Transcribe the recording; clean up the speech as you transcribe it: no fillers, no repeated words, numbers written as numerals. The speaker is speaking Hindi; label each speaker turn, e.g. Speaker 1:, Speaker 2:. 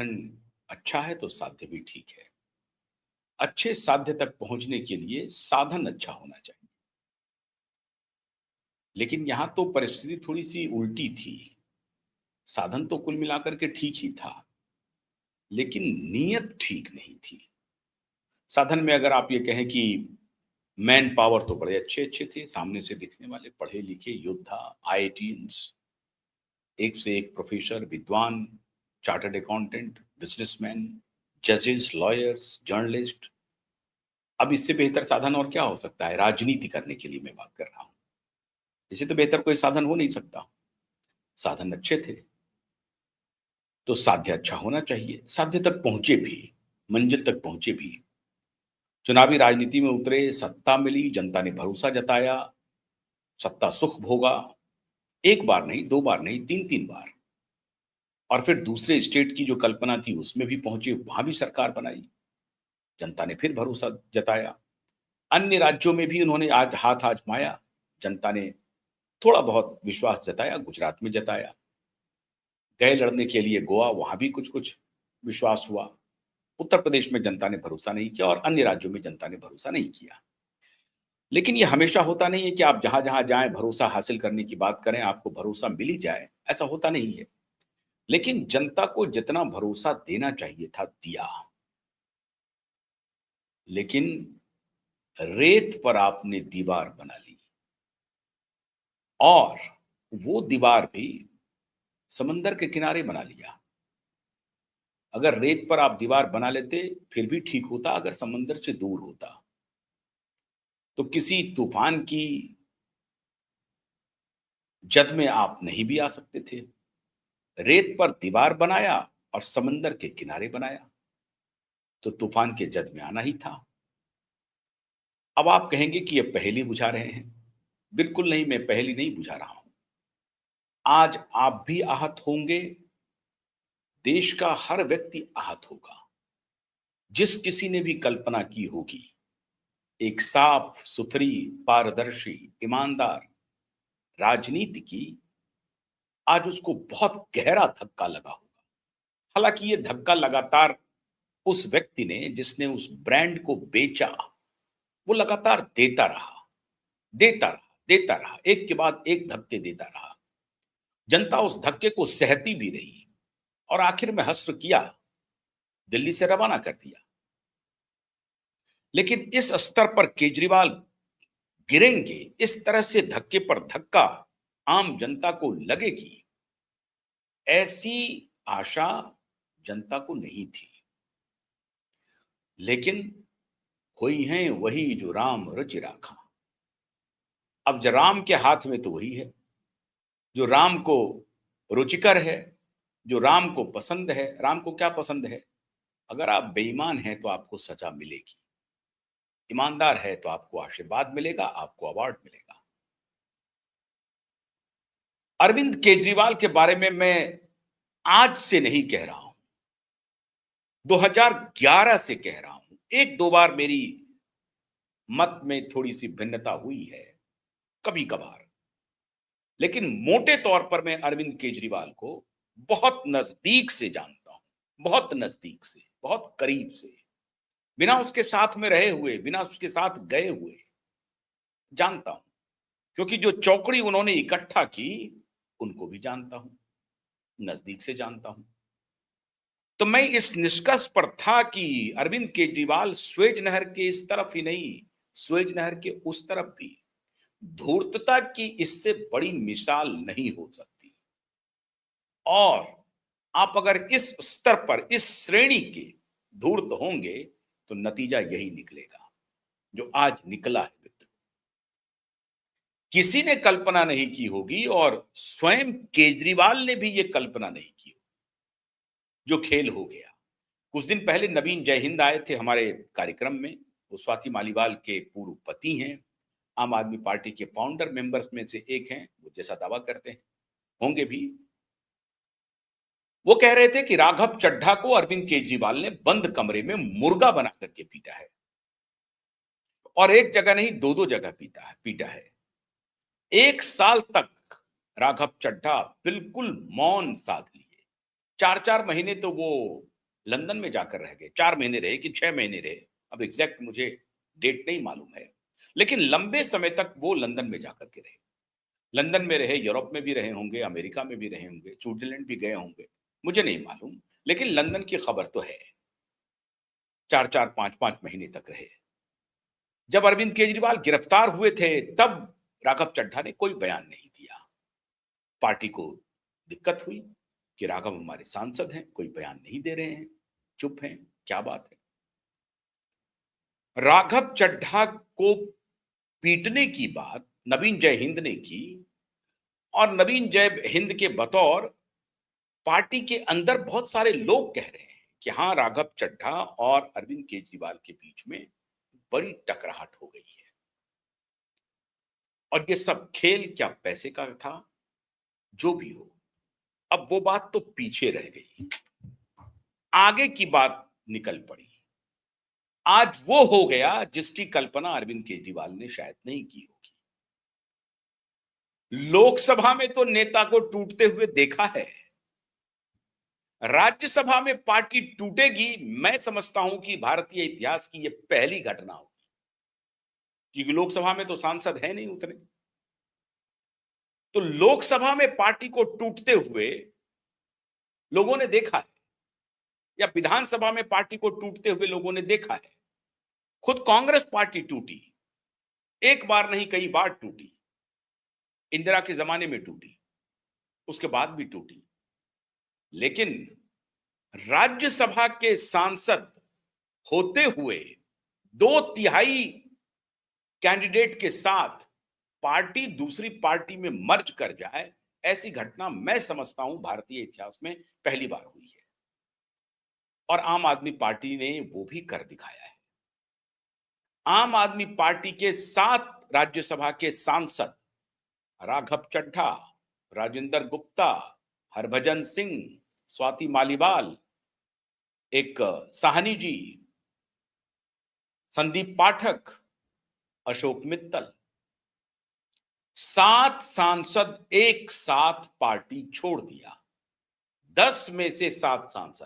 Speaker 1: साधन अच्छा है तो साध्य भी ठीक है। अच्छे साध्य तक पहुंचने के लिए साधन अच्छा होना चाहिए। लेकिन यहां तो परिस्थिति थोड़ी सी उल्टी थी। साधन तो कुल मिलाकर के ठीक ही था, लेकिन नीयत ठीक नहीं थी। साधन में अगर आप ये कहें कि मैन पावर तो बड़े अच्छे अच्छे थे, सामने से दिखने वाले पढ़े लिखे योद्धा, आईआईटीएंस, एक से एक प्रोफेसर, विद्वान, चार्टर्ड अकाउंटेंट, बिजनेसमैन, जजेस, लॉयर्स, जर्नलिस्ट। अब इससे बेहतर साधन और क्या हो सकता है? राजनीति करने के लिए मैं बात कर रहा हूं। इससे तो बेहतर कोई साधन हो नहीं सकता। साधन अच्छे थे तो साध्य अच्छा होना चाहिए। साध्य तक पहुंचे भी, मंजिल तक पहुंचे भी। चुनावी राजनीति में उतरे, सत्ता मिली, जनता ने भरोसा जताया, सत्ता सुख भोगा। एक बार नहीं, दो बार नहीं, तीन तीन बार। और फिर दूसरे स्टेट की जो कल्पना थी उसमें भी पहुंचे, वहां भी सरकार बनाई, जनता ने फिर भरोसा जताया। अन्य राज्यों में भी उन्होंने आज हाथ आजमाया, जनता ने थोड़ा बहुत विश्वास जताया, गुजरात में जताया। गए लड़ने के लिए गोवा, वहां भी कुछ कुछ विश्वास हुआ। उत्तर प्रदेश में जनता ने भरोसा नहीं किया और अन्य राज्यों में जनता ने भरोसा नहीं किया। लेकिन ये हमेशा होता नहीं है कि आप जहां जहां जाएं भरोसा हासिल करने की बात करें, आपको भरोसा मिल ही जाए, ऐसा होता नहीं है। लेकिन जनता को जितना भरोसा देना चाहिए था, दिया। लेकिन रेत पर आपने दीवार बना ली, और वो दीवार भी समंदर के किनारे बना लिया। अगर रेत पर आप दीवार बना लेते फिर भी ठीक होता, अगर समंदर से दूर होता तो किसी तूफान की जद में आप नहीं भी आ सकते थे। रेत पर दीवार बनाया और समंदर के किनारे बनाया, तो तूफान के जद में आना ही था। अब आप कहेंगे कि ये पहेली बुझा रहे हैं। बिल्कुल नहीं, मैं पहेली नहीं बुझा रहा हूं। आज आप भी आहत होंगे, देश का हर व्यक्ति आहत होगा। जिस किसी ने भी कल्पना की होगी एक साफ सुथरी, पारदर्शी, ईमानदार राजनीति की, आज उसको बहुत गहरा धक्का लगा होगा। हालांकि ये धक्का लगातार उस व्यक्ति ने जिसने उस ब्रांड को बेचा, वो लगातार देता रहा, देता रहा, देता रहा, एक के बाद एक धक्के देता रहा। जनता उस धक्के को सहती भी रही और आखिर में हश्र किया, दिल्ली से रवाना कर दिया। लेकिन इस स्तर पर केजरीवाल गिरेंगे, इस तरह से धक्के पर धक्का आम जनता को लगेगी, ऐसी आशा जनता को नहीं थी। लेकिन हुई हैं वही जो राम रचि राखा। अब जो राम के हाथ में तो वही है जो राम को रुचिकर है, जो राम को पसंद है। राम को क्या पसंद है? अगर आप बेईमान हैं तो आपको सजा मिलेगी, ईमानदार है तो आपको आशीर्वाद मिलेगा, आपको अवार्ड मिलेगा। अरविंद केजरीवाल के बारे में मैं आज से नहीं कह रहा हूं, 2011 से कह रहा हूं। एक दो बार मेरी मत में थोड़ी सी भिन्नता हुई है, कभी कभार। लेकिन मोटे तौर पर मैं अरविंद केजरीवाल को बहुत नजदीक से जानता हूं, बहुत नजदीक से, बहुत करीब से, बिना उसके साथ में रहे हुए, बिना उसके साथ गए हुए जानता हूं। क्योंकि जो चौकड़ी उन्होंने इकट्ठा की उनको भी जानता हूं, नजदीक से जानता हूं। तो मैं इस निष्कर्ष पर था कि अरविंद केजरीवाल स्वेज नहर के इस तरफ ही नहीं, स्वेज नहर के उस तरफ भी धूर्तता की इससे बड़ी मिसाल नहीं हो सकती। और आप अगर इस स्तर पर, इस श्रेणी के धूर्त होंगे तो नतीजा यही निकलेगा जो आज निकला है मित्र। किसी ने कल्पना नहीं की होगी और स्वयं केजरीवाल ने भी यह कल्पना नहीं की, जो खेल हो गया। कुछ दिन पहले नवीन जयहिंद आए थे हमारे कार्यक्रम में। वो स्वाति मालीवाल के पूर्व पति हैं, आम आदमी पार्टी के फाउंडर मेंबर्स में से एक हैं, वो जैसा दावा करते हैं, होंगे भी। वो कह रहे थे कि राघव चड्ढा को अरविंद केजरीवाल ने बंद कमरे में मुर्गा बना करके पीटा है, और एक जगह नहीं, दो दो जगह पीटा है। एक साल तक राघव चड्ढा बिल्कुल मौन साध लिए। 4-4 महीने तो वो लंदन में जाकर रह गए, 4 महीने रहे कि 6 महीने रहे, अब एग्जैक्ट मुझे डेट नहीं मालूम है, लेकिन लंबे समय तक वो लंदन में जाकर के रहे। लंदन में रहे, यूरोप में भी रहे होंगे, अमेरिका में भी रहे होंगे, स्विट्जरलैंड भी गए होंगे, मुझे नहीं मालूम, लेकिन लंदन की खबर तो है। 4-4, 5-5 महीने तक रहे। जब अरविंद केजरीवाल गिरफ्तार हुए थे, तब राघव चड्ढा ने कोई बयान नहीं दिया। पार्टी को दिक्कत हुई कि राघव हमारे सांसद हैं, कोई बयान नहीं दे रहे हैं, चुप हैं, क्या बात है। राघव चड्ढा को पीटने की बात नवीन जय हिंद ने की, और नवीन जय हिंद के बतौर पार्टी के अंदर बहुत सारे लोग कह रहे हैं कि हाँ, राघव चड्ढा और अरविंद केजरीवाल के बीच में बड़ी टकराहट हो गई है। और ये सब खेल क्या पैसे का था? जो भी हो, अब वो बात तो पीछे रह गई, आगे की बात निकल पड़ी। आज वो हो गया जिसकी कल्पना अरविंद केजरीवाल ने शायद नहीं की होगी। लोकसभा में तो नेता को टूटते हुए देखा है, राज्यसभा में पार्टी टूटेगी, मैं समझता हूं कि भारतीय इतिहास की यह पहली घटना होगी, क्योंकि लोकसभा में तो सांसद है नहीं उतने। तो लोकसभा में पार्टी को टूटते हुए लोगों ने देखा है, या विधानसभा में पार्टी को टूटते हुए लोगों ने देखा है। खुद कांग्रेस पार्टी टूटी, एक बार नहीं कई बार टूटी। इंदिरा के जमाने में टूटी, उसके बाद भी टूटी, लेकिन राज्यसभा के सांसद होते हुए 2/3 कैंडिडेट के साथ पार्टी दूसरी पार्टी में मर्ज कर जाए, ऐसी घटना मैं समझता हूं भारतीय इतिहास में पहली बार हुई है। और आम आदमी पार्टी ने वो भी कर दिखाया है। आम आदमी पार्टी के 7 राज्यसभा के सांसद राघव चड्ढा, राजेंद्र गुप्ता, हरभजन सिंह, स्वाति मालीवाल, एक साहनी जी, संदीप पाठक, अशोक मित्तल, 7 सांसद एक साथ पार्टी छोड़ दिया। 10 में से 7 सांसद,